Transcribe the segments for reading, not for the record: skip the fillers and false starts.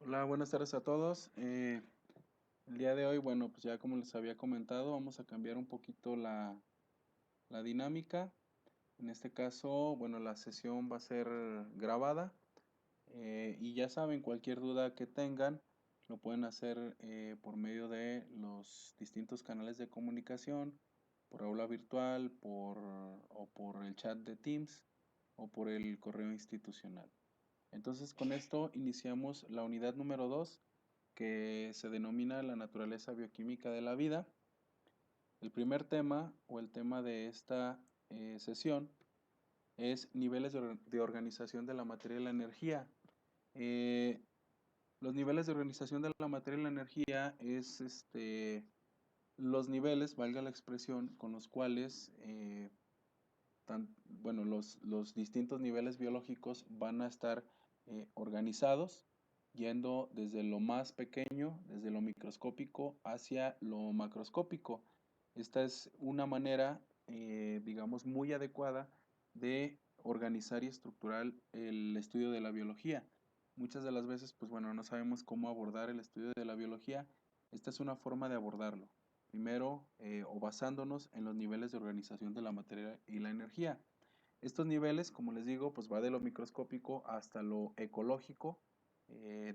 Hola, buenas tardes a todos. El día de hoy, bueno, pues ya como les había comentado, vamos a cambiar un poquito la dinámica. En este caso, bueno, la sesión va a ser grabada y ya saben, cualquier duda que tengan, lo pueden hacer por medio de los distintos canales de comunicación, por aula virtual, o por el chat de Teams o por el correo institucional. Entonces, con esto iniciamos la unidad número 2, que se denomina la naturaleza bioquímica de la vida. El primer tema o el tema de esta sesión es niveles de organización de la materia y la energía. Eh, los niveles de organización de la materia y la energía es los niveles, valga la expresión, con los cuales bueno, los distintos niveles biológicos van a estar organizados, yendo desde lo más pequeño, desde lo microscópico, hacia lo macroscópico. Esta es una manera, digamos, muy adecuada de organizar y estructurar el estudio de la biología. Muchas de las veces, pues bueno, no sabemos cómo abordar el estudio de la biología. Esta es una forma de abordarlo. Primero, o basándonos en los niveles de organización de la materia y la energía. Estos niveles, como les digo, pues va de lo microscópico hasta lo ecológico,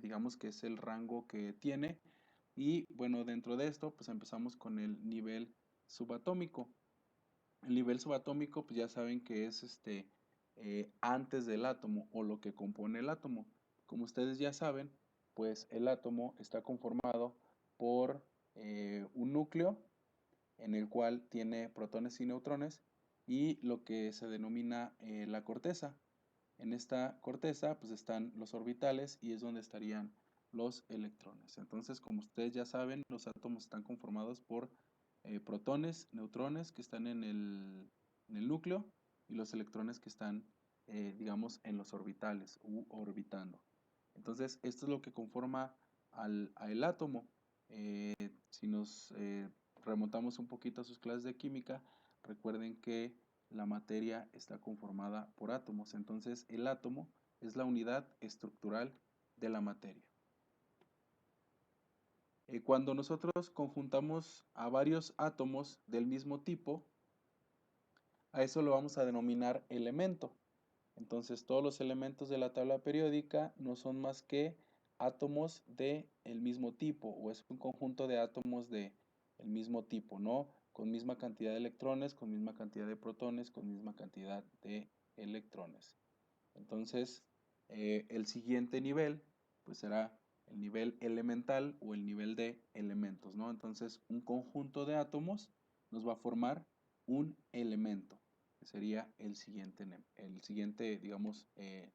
digamos que es el rango que tiene. Y bueno, dentro de esto, pues empezamos con el nivel subatómico. El nivel subatómico, pues ya saben que es antes del átomo o lo que compone el átomo. Como ustedes ya saben, pues el átomo está conformado por un núcleo en el cual tiene protones y neutrones y lo que se denomina la corteza. En esta corteza pues están los orbitales y es donde estarían los electrones. Entonces, como ustedes ya saben, los átomos están conformados por protones, neutrones que están en el núcleo y los electrones que están, digamos, en los orbitales u orbitando. Entonces, esto es lo que conforma al átomo. Si nos remontamos un poquito a sus clases de química, recuerden que la materia está conformada por átomos. Entonces, el átomo es la unidad estructural de la materia. Cuando nosotros conjuntamos a varios átomos del mismo tipo, a eso lo vamos a denominar elemento. Entonces, todos los elementos de la tabla periódica no son más que átomos de el mismo tipo, o es un conjunto de átomos de el mismo tipo, ¿no? Con misma cantidad de electrones, con misma cantidad de protones, con misma cantidad de electrones. Entonces, el siguiente nivel, pues será el nivel elemental o el nivel de elementos, ¿no? Entonces, un conjunto de átomos nos va a formar un elemento, que sería el siguiente digamos,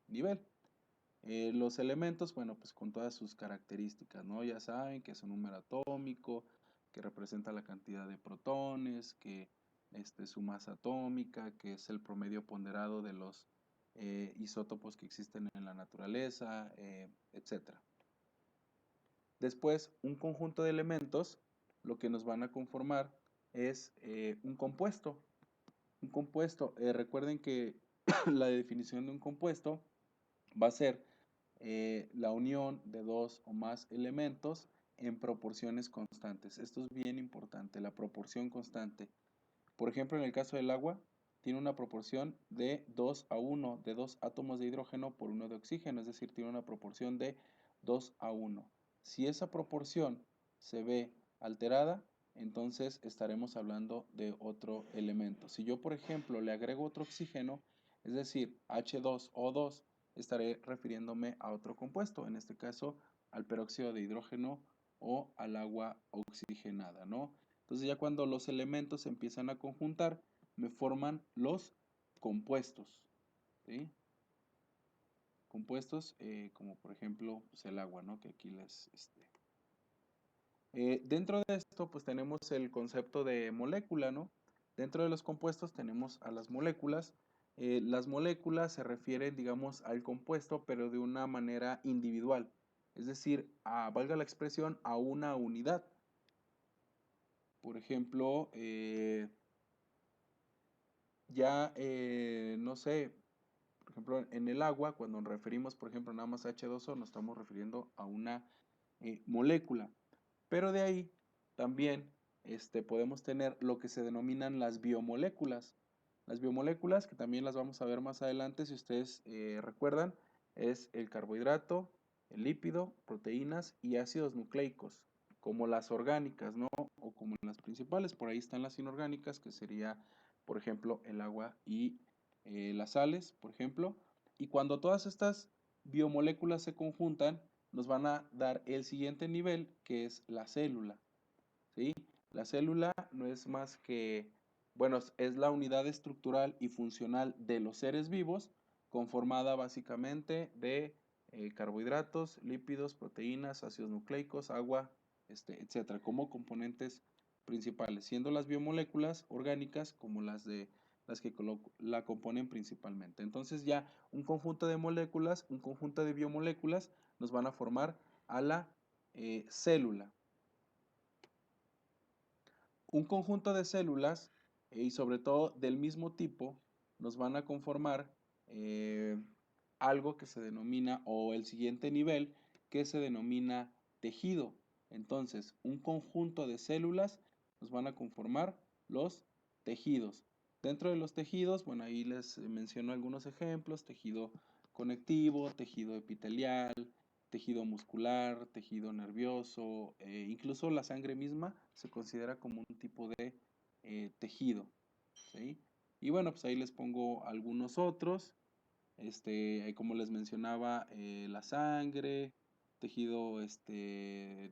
nivel. Los elementos, bueno, pues con todas sus características, ¿no? Ya saben que es un número atómico, que representa la cantidad de protones, que su masa atómica, que es el promedio ponderado de los isótopos que existen en la naturaleza, etcétera. Después, un conjunto de elementos, lo que nos van a conformar es un compuesto. Un compuesto, recuerden que la definición de un compuesto va a ser la unión de dos o más elementos en proporciones constantes. Esto es bien importante, la proporción constante. Por ejemplo, en el caso del agua, tiene una proporción de 2 a 1, de 2 átomos de hidrógeno por uno de oxígeno, es decir, tiene una proporción de 2 a 1. Si esa proporción se ve alterada, entonces estaremos hablando de otro elemento. Si yo, por ejemplo, le agrego otro oxígeno, es decir, H2O2, estaré refiriéndome a otro compuesto, en este caso al peróxido de hidrógeno o al agua oxigenada, ¿no? Entonces ya cuando los elementos se empiezan a conjuntar, me forman los compuestos, ¿sí? Compuestos como por ejemplo pues el agua, ¿no? Que aquí dentro de esto pues tenemos el concepto de molécula, ¿no? Dentro de los compuestos tenemos a las moléculas. Las moléculas se refieren, digamos, al compuesto, pero de una manera individual. Es decir, valga la expresión, a una unidad. Por ejemplo, ya, no sé, Por ejemplo, en el agua, cuando nos referimos, por ejemplo, nada más a H2O, nos estamos refiriendo a una molécula. Pero de ahí también podemos tener lo que se denominan las biomoléculas. Las biomoléculas, que también las vamos a ver más adelante, si ustedes recuerdan, es el carbohidrato, el lípido, proteínas y ácidos nucleicos, como las orgánicas, ¿no? O como las principales. Por ahí están las inorgánicas, que sería, por ejemplo, el agua y las sales, por ejemplo. Y cuando todas estas biomoléculas se conjuntan, nos van a dar el siguiente nivel, que es la célula, ¿sí? La célula no es más que, bueno, es la unidad estructural y funcional de los seres vivos, conformada básicamente de carbohidratos, lípidos, proteínas, ácidos nucleicos, agua, etcétera, como componentes principales, siendo las biomoléculas orgánicas como las que la componen principalmente. Entonces ya un conjunto de moléculas, un conjunto de biomoléculas nos van a formar a la célula. Un conjunto de células y sobre todo del mismo tipo nos van a conformar eh, algo que se denomina, o el siguiente nivel, que se denomina tejido. Entonces, un conjunto de células nos van a conformar los tejidos. Dentro de los tejidos, bueno, ahí les menciono algunos ejemplos: tejido conectivo, tejido epitelial, tejido muscular, tejido nervioso, incluso la sangre misma se considera como un tipo de tejido, ¿sí? Y bueno, pues ahí les pongo algunos otros, como les mencionaba, la sangre, tejido,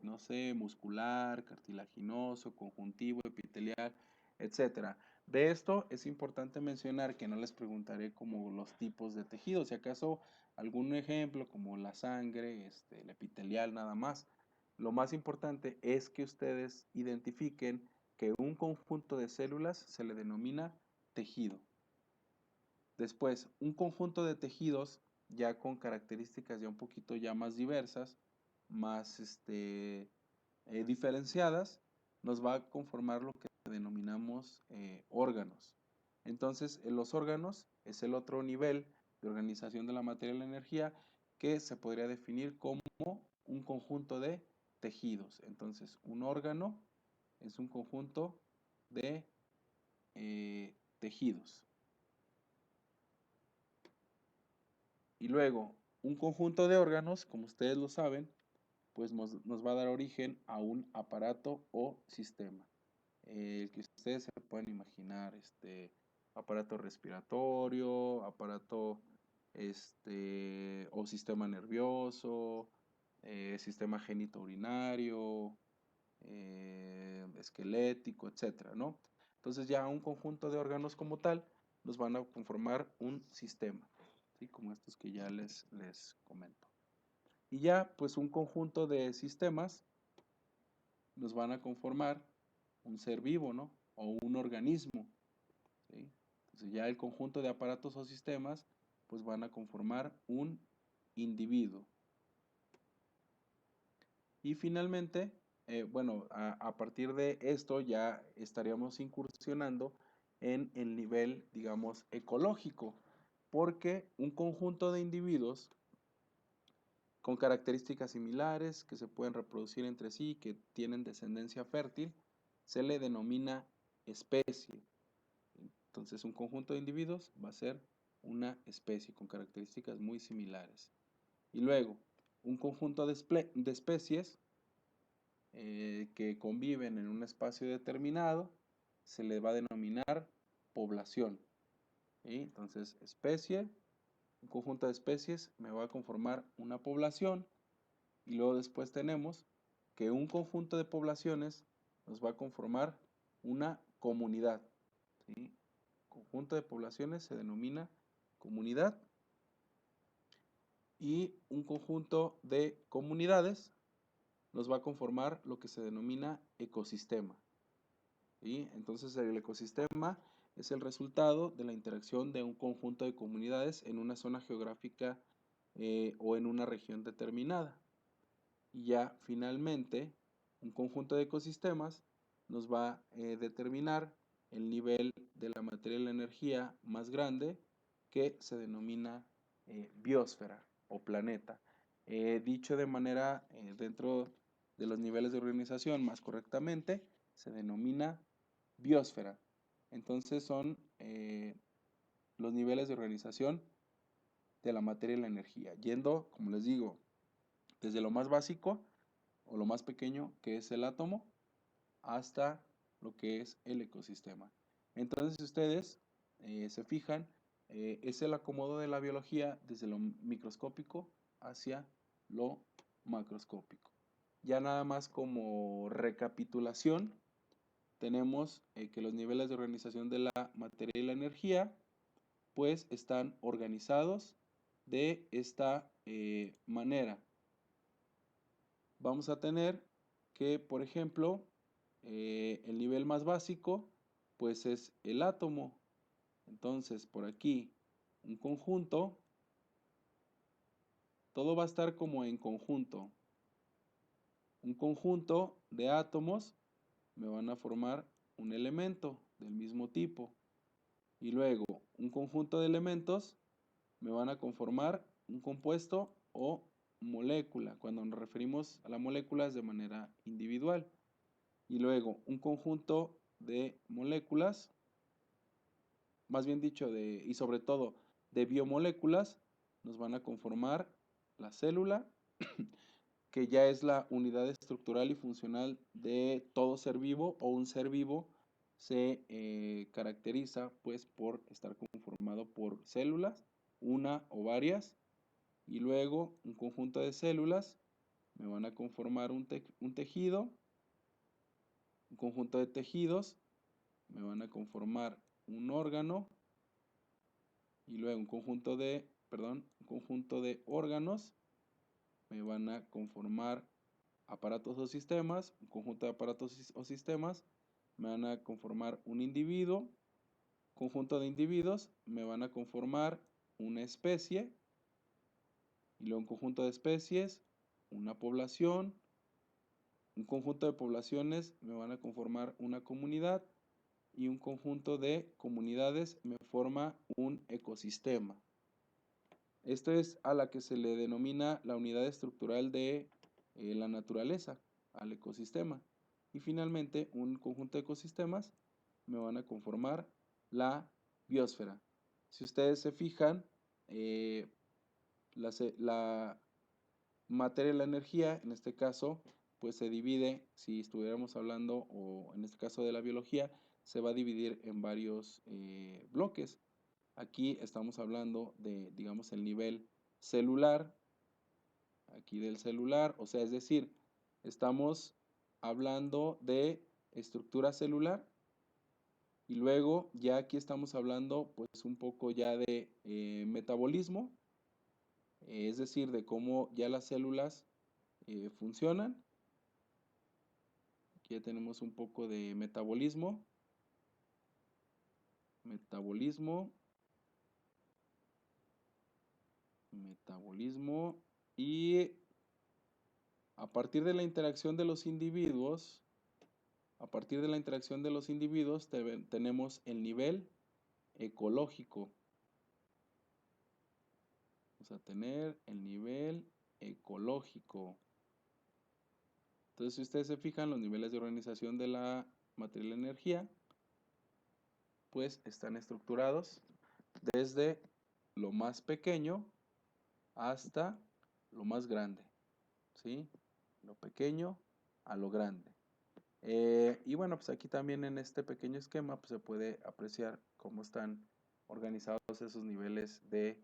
no sé, muscular, cartilaginoso, conjuntivo, epitelial, etcétera. De esto es importante mencionar que no les preguntaré como los tipos de tejidos, si acaso algún ejemplo como la sangre, el epitelial nada más. Lo más importante es que ustedes identifiquen que un conjunto de células se le denomina tejido. Después, un conjunto de tejidos ya con características ya un poquito ya más diversas, más diferenciadas, nos va a conformar lo que denominamos órganos. Entonces, los órganos es el otro nivel de organización de la materia y la energía, que se podría definir como un conjunto de tejidos. Entonces, un órgano es un conjunto de tejidos. Y luego, un conjunto de órganos, como ustedes lo saben, pues nos va a dar origen a un aparato o sistema. El que ustedes se pueden imaginar, aparato respiratorio, aparato o sistema nervioso, sistema genitourinario, esquelético, etcétera, ¿no? Entonces ya un conjunto de órganos como tal nos van a conformar un sistema, ¿sí? Como estos que ya les comento. Y ya pues un conjunto de sistemas nos van a conformar un ser vivo, ¿no? O un organismo, ¿sí? Entonces ya el conjunto de aparatos o sistemas pues van a conformar un individuo. Y finalmente, bueno, a partir de esto ya estaríamos incursionando en el nivel, digamos, ecológico, porque un conjunto de individuos con características similares, que se pueden reproducir entre sí, que tienen descendencia fértil, se le denomina especie. Entonces, un conjunto de individuos va a ser una especie con características muy similares. Y luego, un conjunto de especies que conviven en un espacio determinado se le va a denominar población. ¿Sí? Entonces, especie, un conjunto de especies me va a conformar una población, y luego después tenemos que un conjunto de poblaciones nos va a conformar una comunidad. ¿Sí? Conjunto de poblaciones se denomina comunidad, y un conjunto de comunidades nos va a conformar lo que se denomina ecosistema. ¿Sí? Entonces el ecosistema es el resultado de la interacción de un conjunto de comunidades en una zona geográfica o en una región determinada. Y ya finalmente, un conjunto de ecosistemas nos va a determinar el nivel de la materia y la energía más grande, que se denomina biosfera o planeta. Dicho de manera dentro de los niveles de organización más correctamente, se denomina biosfera. Entonces son los niveles de organización de la materia y la energía, yendo, como les digo, desde lo más básico o lo más pequeño, que es el átomo, hasta lo que es el ecosistema. Entonces, si ustedes se fijan, es el acomodo de la biología desde lo microscópico hacia lo macroscópico. Ya nada más como recapitulación, tenemos que los niveles de organización de la materia y la energía, pues están organizados de esta manera. Vamos a tener que, por ejemplo, el nivel más básico, pues es el átomo. Entonces, por aquí, un conjunto, todo va a estar como en conjunto. Un conjunto de átomos me van a formar un elemento del mismo tipo. Y luego, un conjunto de elementos me van a conformar un compuesto o molécula. Cuando nos referimos a la molécula es de manera individual. Y luego, un conjunto de moléculas, más bien dicho, y sobre todo de biomoléculas, nos van a conformar la célula, que ya es la unidad estructural y funcional de todo ser vivo, o un ser vivo se caracteriza pues por estar conformado por células, una o varias, y luego un conjunto de células me van a conformar un tejido, un conjunto de tejidos me van a conformar un órgano, y luego un conjunto de órganos me van a conformar aparatos o sistemas, un conjunto de aparatos o sistemas me van a conformar un individuo, conjunto de individuos me van a conformar una especie, y luego un conjunto de especies, una población, un conjunto de poblaciones me van a conformar una comunidad, y un conjunto de comunidades me forma un ecosistema. Esto es a la que se le denomina la unidad estructural de la naturaleza, al ecosistema. Y finalmente, un conjunto de ecosistemas me van a conformar la biosfera. Si ustedes se fijan, la materia y la energía, en este caso, pues se divide, si estuviéramos hablando, o en este caso de la biología, se va a dividir en varios bloques. Aquí estamos hablando de, digamos, el nivel celular, aquí del celular, o sea, es decir, estamos hablando de estructura celular, y luego ya aquí estamos hablando pues un poco ya de metabolismo, es decir, de cómo ya las células funcionan. Aquí ya tenemos un poco de metabolismo, y a partir de la interacción de los individuos, tenemos el nivel ecológico. Vamos a tener el nivel ecológico. Entonces, si ustedes se fijan, los niveles de organización de la materia y la energía, pues están estructurados desde lo más pequeño hasta lo más grande, ¿sí? Lo pequeño a lo grande. Y bueno, pues aquí también en este pequeño esquema pues se puede apreciar cómo están organizados esos niveles de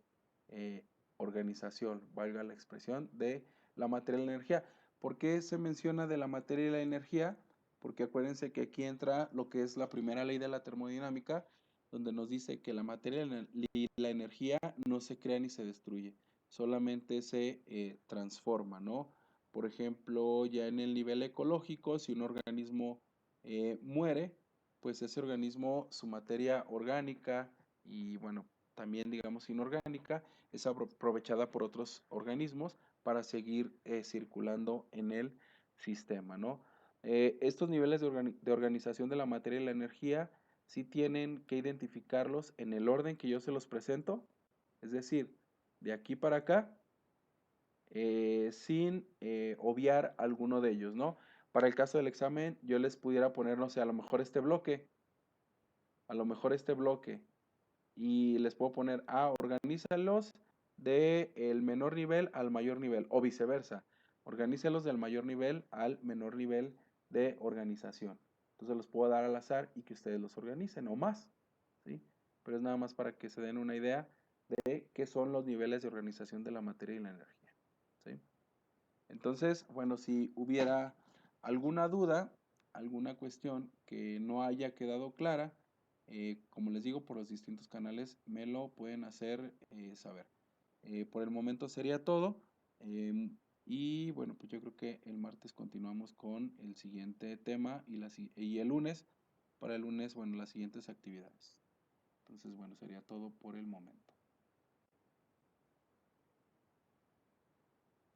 organización, valga la expresión, de la materia y la energía. ¿Por qué se menciona de la materia y la energía? Porque acuérdense que aquí entra lo que es la primera ley de la termodinámica, donde nos dice que la materia y la energía no se crea ni se destruye, solamente se transforma, ¿no? Por ejemplo, ya en el nivel ecológico, si un organismo muere, pues ese organismo, su materia orgánica y bueno, también digamos inorgánica, es aprovechada por otros organismos para seguir circulando en el sistema, ¿no? Estos niveles de organización de la materia y la energía sí tienen que identificarlos en el orden que yo se los presento, es decir, de aquí para acá, sin obviar alguno de ellos, ¿no? Para el caso del examen, yo les pudiera poner, no sé, a lo mejor este bloque, y les puedo poner, organízalos del menor nivel al mayor nivel, o viceversa, organízalos del mayor nivel al menor nivel de organización. Entonces los puedo dar al azar y que ustedes los organicen, o más, ¿sí? Pero es nada más para que se den una idea de qué son los niveles de organización de la materia y la energía, ¿sí? Entonces, bueno, si hubiera alguna duda, alguna cuestión que no haya quedado clara, como les digo, por los distintos canales me lo pueden hacer saber. Por el momento sería todo. Y bueno, pues yo creo que el martes continuamos con el siguiente tema y el lunes, para el lunes, bueno, las siguientes actividades. Entonces, bueno, sería todo por el momento.